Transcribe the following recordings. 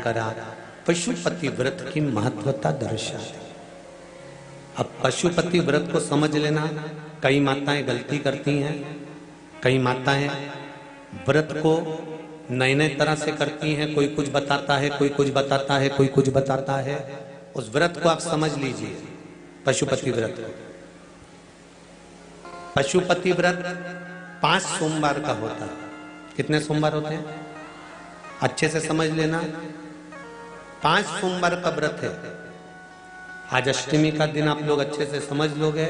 करा, पशुपति व्रत की महत्वता दर्शा। अब पशुपति व्रत को समझ लेना। कई माताएं गलती करती हैं, कई माताएं व्रत को नए नए तरह से करती हैं। कोई कुछ बताता है, कोई कुछ बताता है, कोई कुछ बताता है। उस व्रत को आप समझ लीजिए, पशुपति व्रत। पशुपति व्रत 5 सोमवार का होता है। कितने सोमवार होते हैं? अच्छे से समझ लेना, 5 सोमवार का व्रत है। आज अष्टमी का दिन आप लोग अच्छे से समझ लोगे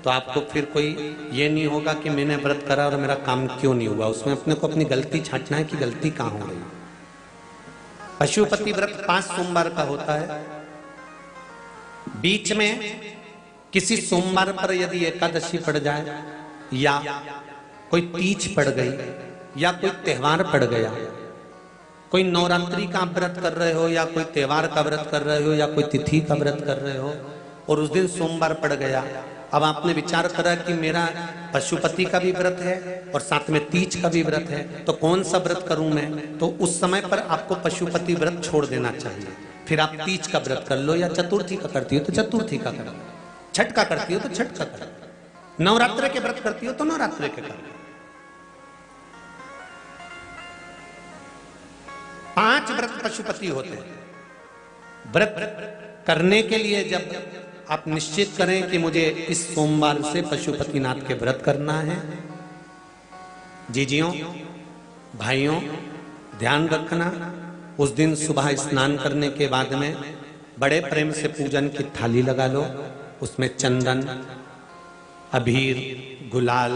तो आपको फिर कोई ये नहीं होगा कि मैंने व्रत करा और मेरा काम क्यों नहीं हुआ। उसमें अपने को अपनी गलती छांटना है कि गलती कहां हो गई। पशुपति व्रत 5 सोमवार का होता है। बीच में किसी सोमवार पर यदि एकादशी पड़ जाए या कोई तीज पड़ गई या कोई त्योहार पड़ गया, कोई नवरात्रि का व्रत कर रहे हो या कोई त्योहार का व्रत कर रहे हो या कोई तिथि का व्रत कर रहे हो और उस दिन सोमवार पड़ गया, अब आपने विचार करा कि मेरा पशुपति का भी व्रत है और साथ में तीज का भी व्रत है, तो कौन सा व्रत करूं मैं? तो उस समय पर आपको पशुपति व्रत छोड़ देना चाहिए। फिर आप तीज का व्रत कर लो, या चतुर्थी का करती हो तो चतुर्थी का करो, छठ का करती हो तो छठ का करो, नवरात्रि के व्रत करती हो तो नवरात्रि के करो। 5 व्रत पशुपति होते हैं। व्रत करने के लिए जब आप निश्चित करें कि मुझे इस सोमवार से पशुपतिनाथ के व्रत करना है, जीजियों भाइयों ध्यान रखना, उस दिन सुबह स्नान करने के बाद में बड़े प्रेम से पूजन की थाली लगा लो। उसमें चंदन, अबीर, गुलाल,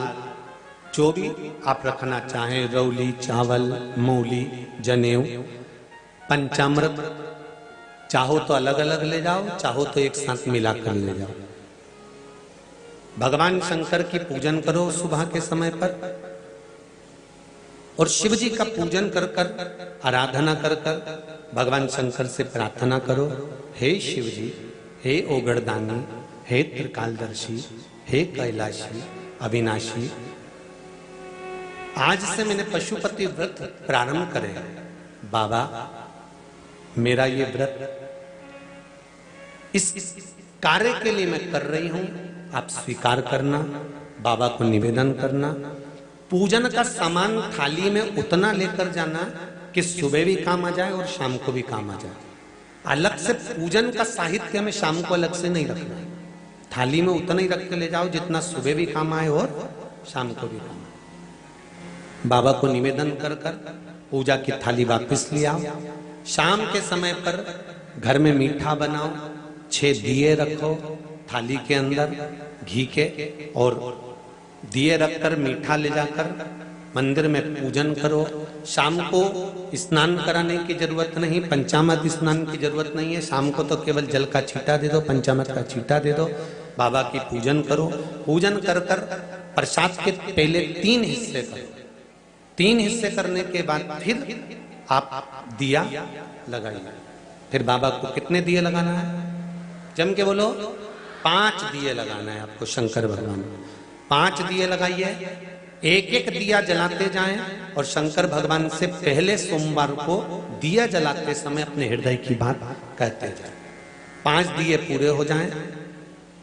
जो भी आप रखना चाहें, रौली, चावल, मूली, जनेऊ, पंचामृत, चाहो तो अलग अलग ले जाओ, चाहो तो एक साथ मिलाकर ले जाओ। भगवान शंकर की पूजन करो सुबह के समय पर, और शिव जी का पूजन कर कर, आराधना कर कर भगवान शंकर से प्रार्थना करो, हे शिव जी, हे ओगड़दानी, हे त्रिकालदर्शी, हे कैलाशी, अविनाशी, आज से मैंने पशुपति व्रत प्रारंभ करे। बाबा मेरा ये व्रत इस कार्य के लिए मैं कर रही हूं, आप स्वीकार करना। बाबा को निवेदन करना। पूजन का सामान थाली में उतना लेकर जाना कि सुबह भी काम आ जाए और शाम को भी काम आ जाए। अलग से पूजन का साहित्य में शाम को अलग से नहीं रखना। थाली में उतना ही रख के ले जाओ जितना सुबह भी काम आए और शाम को भी काम आए। बाबा को निवेदन कर कर पूजा की थाली वापस ले आओ। शाम के समय पर घर में मीठा बनाओ, 6 दिए रखो थाली के अंदर घी के, और दिए रखकर मीठा ले जाकर मंदिर में पूजन करो। शाम को स्नान कराने की जरूरत नहीं, पंचामृत स्नान की जरूरत नहीं है। शाम को तो केवल जल का छींटा दे दो, पंचामृत का छींटा दे दो, बाबा की पूजन करो। पूजन कर कर प्रसाद के पहले 3 हिस्से करो। 3 हिस्से करने के बाद फिर आप दिया लगाइए। फिर बाबा को कितने दिए लगाना है? जम के बोलो, 5 दिए लगाना है आपको शंकर भगवान को। 5 दिए लगाइए, एक एक दिया जलाते जाएं और शंकर भगवान से पहले सोमवार को दिया जलाते समय अपने हृदय की बात कहते जाएं। 5 दिए पूरे हो जाएं।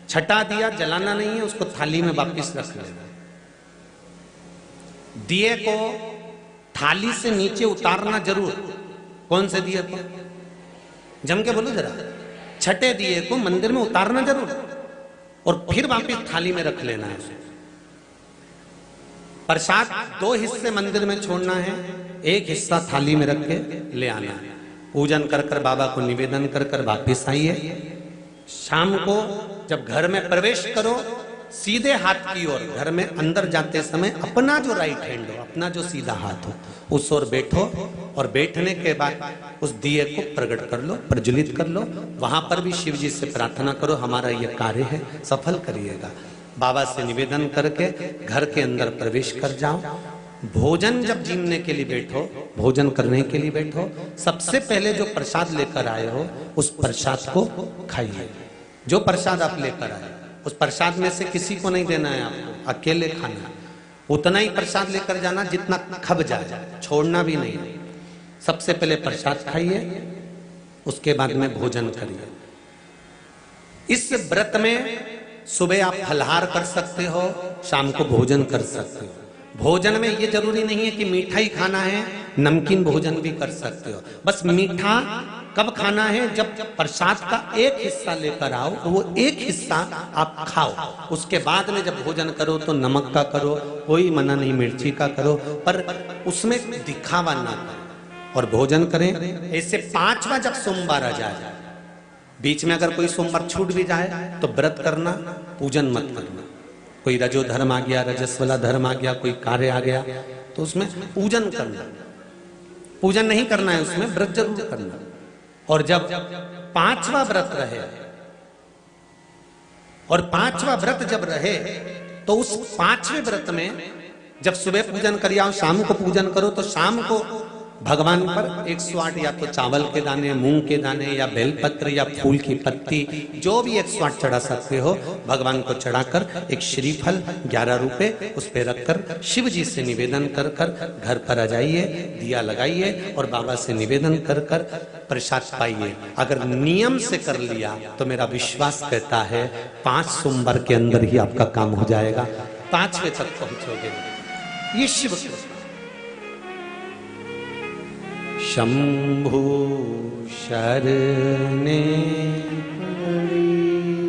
छठा दिया जलाना नहीं है, उसको थाली में वापस रख लेना। दिए को थाली से नीचे उतारना जरूर। कौन से दिए को? जम के बोलो जरा। छठे दिए को मंदिर में उतारना जरूर और फिर वापस थाली में रख लेना है। प्रसाद 2 हिस्से मंदिर में छोड़ना है, 1 हिस्सा थाली में रख के ले आना है। पूजन कर कर बाबा को निवेदन कर कर वापिस आइए। शाम को जब घर में प्रवेश करो, सीधे हाथ की ओर घर में अंदर जाते समय अपना जो राइट हैंड हो, अपना जो सीधा हाथ हो, उस ओर बैठो और बैठने के बाद उस दिए को प्रकट कर लो, प्रज्वलित कर लो। वहां पर भी शिव जी से प्रार्थना करो, हमारा यह कार्य है सफल करिएगा। बाबा से निवेदन करके घर के अंदर प्रवेश कर जाओ। भोजन जब जीमने के लिए बैठो, भोजन करने के लिए बैठो, सबसे पहले जो प्रसाद लेकर आए हो उस प्रसाद को खाइए। जो प्रसाद आप लेकर आए उस प्रसाद में से किसी को नहीं देना है आपको, अकेले खाना है। उतना ही प्रसाद लेकर जाना जितना खब जाए, छोड़ना भी नहीं। सबसे पहले प्रसाद खाइए, उसके बाद में भोजन करिए। इस व्रत में सुबह आप फलाहार कर सकते हो, शाम को भोजन कर सकते हो। भोजन में ये जरूरी नहीं है कि मीठा ही खाना है, नमकीन भोजन भी कर सकते हो। बस मीठा कब खाना है, जब प्रसाद का एक हिस्सा लेकर आओ तो वो एक हिस्सा आप खाओ। उसके बाद में जब भोजन करो तो नमक का करो, कोई मना नहीं, मिर्ची का करो, पर उसमें दिखावा ना करो और भोजन करें। ऐसे 5वां जब सोमवार आ जाए, बीच में अगर कोई सोमवार छूट भी जाए तो व्रत करना, पूजन मत करना। कोई रजो धर्म आ गया, रजस्वला धर्म आ गया, कोई कार्य आ गया तो उसमें पूजन करना, पूजन नहीं करना है, उसमें व्रत जरूर करना। और जब 5वां व्रत रहे और 5वां व्रत जब रहे तो उस 5वें व्रत में जब सुबह पूजन करिए और शाम को पूजन करो तो शाम को भगवान पर 108 या तो चावल के दाने, मूंग के दाने या बेलपत्र या फूल की पत्ती, जो भी 108 चढ़ा सकते हो भगवान को चढ़ाकर एक श्रीफल 11 रुपए उस पे रखकर शिव जी से निवेदन कर कर घर पर आ जाइए, दिया लगाइए और बाबा से निवेदन कर कर प्रसाद पाइए। अगर नियम से कर लिया तो मेरा विश्वास कहता है 5 सोमवार के अंदर ही आपका काम हो जाएगा, 5वें तक पहुंचोगे। ये शिव शंभु शरणे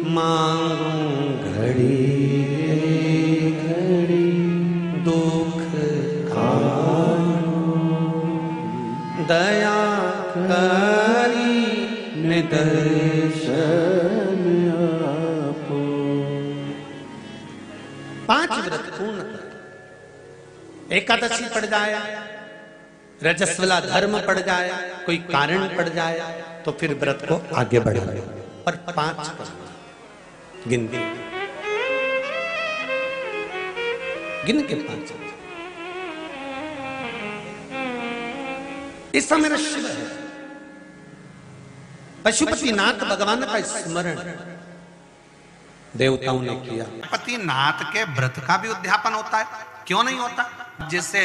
मांगू घड़ी घड़ी दुख दया करी निदर्शन आपो। 5 व्रत पूर्ण कर, एकादशी पड़ जाए, रजस्वला धर्म पड़ जाए, कोई कारण पड़ जाए तो फिर व्रत को आगे बढ़ाए। पर 5 गिन के 5। ऐसा मेरा शिव है। पशुपतिनाथ भगवान का स्मरण देवताओं ने किया। पशुपतिनाथ के व्रत का भी उद्यापन होता है, क्यों नहीं होता? जैसे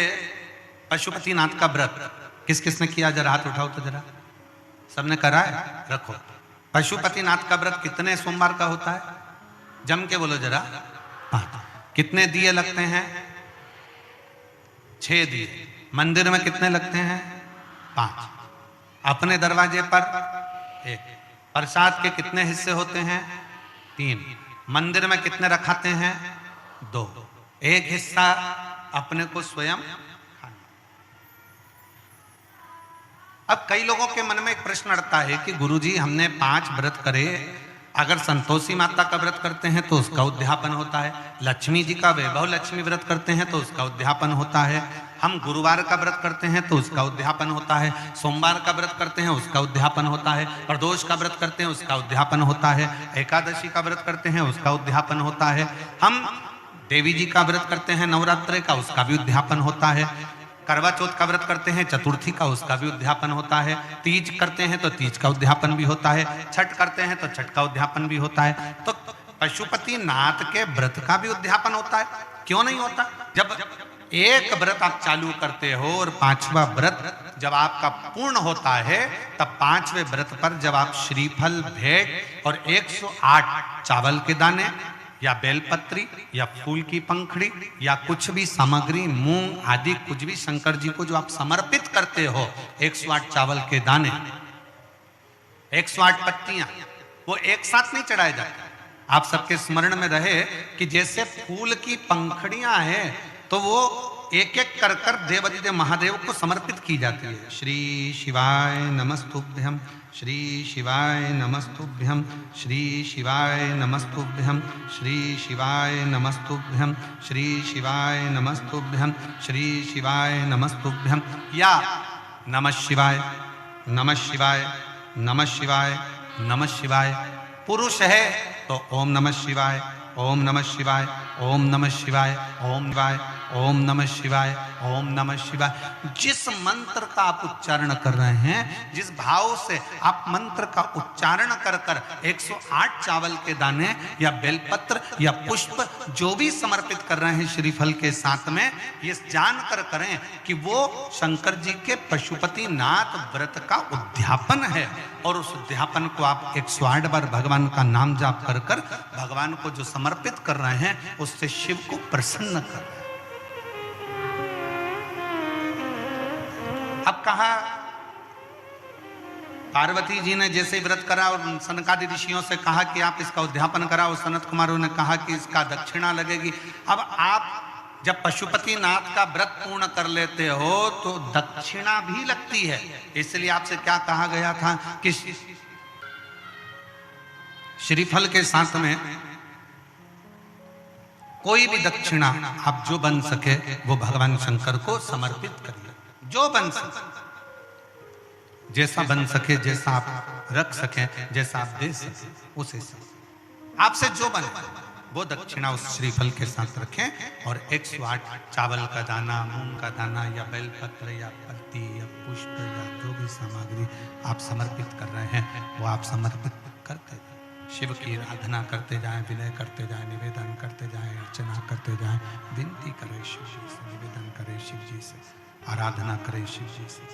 पशुपतिनाथ का व्रत किस किस ने किया, जरा हाथ उठाओ तो जरा। सबने करा है? रखो। पशुपतिनाथ का व्रत कितने सोमवार का होता है? जम के बोलो जरा। 5। कितने दिए लगते हैं? 6 दिए। मंदिर में कितने लगते हैं? 5। अपने दरवाजे पर 1। प्रसाद के कितने हिस्से होते हैं? 3। मंदिर में कितने रखाते हैं? 2। एक हिस्सा अपने को स्वयं खाना। अब कई लोगों के मन में एक प्रश्न अड़ता है कि गुरुजी हमने 5 व्रत करे, अगर संतोषी माता का व्रत करते हैं तो उसका उद्यापन होता है, लक्ष्मी जी का वैभव लक्ष्मी व्रत करते हैं तो उसका उद्यापन होता है, हम गुरुवार का व्रत करते हैं तो उसका उद्यापन होता है, सोमवार का व्रत करते हैं उसका उद्यापन होता है, प्रदोष का व्रत करते हैं उसका उद्यापन होता है, एकादशी का व्रत करते हैं उसका उद्यापन होता है, हम देवी जी का व्रत करते हैं नवरात्रि का, उसका भी उद्यापन होता है, करवा चौथ का व्रत करते हैं, चतुर्थी का उसका भी उद्यापन होता है, तीज करते हैं तो तीज का उद्यापन भी होता है, छठ करते हैं तो छठ का उद्यापन भी होता है। तो पशुपतिनाथ के व्रत का भी उद्यापन होता है, क्यों नहीं होता? जब एक व्रत आप चालू करते हो और 5वां व्रत जब आपका पूर्ण होता है, तब 5वें व्रत पर जब आप श्रीफल, भेंट और 108 चावल के दाने या बेलपत्री या फूल की पंखड़ी या कुछ भी सामग्री, मूंग आदि कुछ भी शंकर जी को जो आप समर्पित करते हो, 108 चावल के दाने, 108 पत्तियां, वो एक साथ नहीं चढ़ाए जाते। आप सबके स्मरण में रहे कि जैसे फूल की पंखड़ियां हैं तो वो एक एक कर कर देवादिदेव महादेव को समर्पित की जाती है। श्री शिवाय नमस्तुभ्यम, श्री शिवाय नमस्तुभ्यम, श्री शिवाय नमस्तुभ्यम, श्री शिवाय नमस्तुभ्यम, श्री शिवाय नमस्तुभ्यम, श्री शिवाय नमस्तुभ्यम, या नमः शिवाय, नमः शिवाय, नमः शिवाय, नमः शिवाय। पुरुष है तो ओम नमः शिवाय, ओम नमः शिवाय, ओम नमः शिवाय, ओम शिवाय, ओम नमः शिवाय, ओम नमः शिवाय। जिस मंत्र का आप उच्चारण कर रहे हैं, जिस भाव से आप मंत्र का उच्चारण कर कर 108 चावल के दाने या बेलपत्र या पुष्प जो भी समर्पित कर रहे हैं श्रीफल के साथ में, ये जानकर करें कि वो शंकर जी के पशुपति नाथ व्रत का उद्यापन है। और उस उद्यापन को आप 108 बार भगवान का नाम जाप कर कर भगवान को जो समर्पित कर रहे हैं, उससे शिव को प्रसन्न कर रहे हैं। अब कहा पार्वती जी ने जैसे व्रत करा और सनकादि ऋषियों से कहा कि आप इसका उद्यापन कराओ, सनत कुमारों ने कहा कि इसका दक्षिणा लगेगी। अब आप जब पशुपति नाथ का व्रत पूर्ण कर लेते हो तो दक्षिणा भी लगती है। इसलिए आपसे क्या कहा गया था कि श्रीफल के साथ में कोई भी दक्षिणा आप जो बन सके वो भगवान शंकर को समर्पित करिए, जो बन सके, जैसा बन सके, जैसा आप रख सके, जैसा आप दे सके, उसे आपसे जो बने वो दक्षिणा उस श्रीफल के साथ रखें। और 108 चावल का दाना, मूंग का दाना या बेलपत्र या पत्ती या पुष्प या जो भी सामग्री आप समर्पित कर रहे हैं वो आप समर्पित करते जाएं। शिव की आराधना करते जाएं, विनय करते जाएं, निवेदन करते जाएं, अर्चना करते जाएं, विनती करें शिव जी से, निवेदन करें शिव जी से, आराधना करें शिव जी से।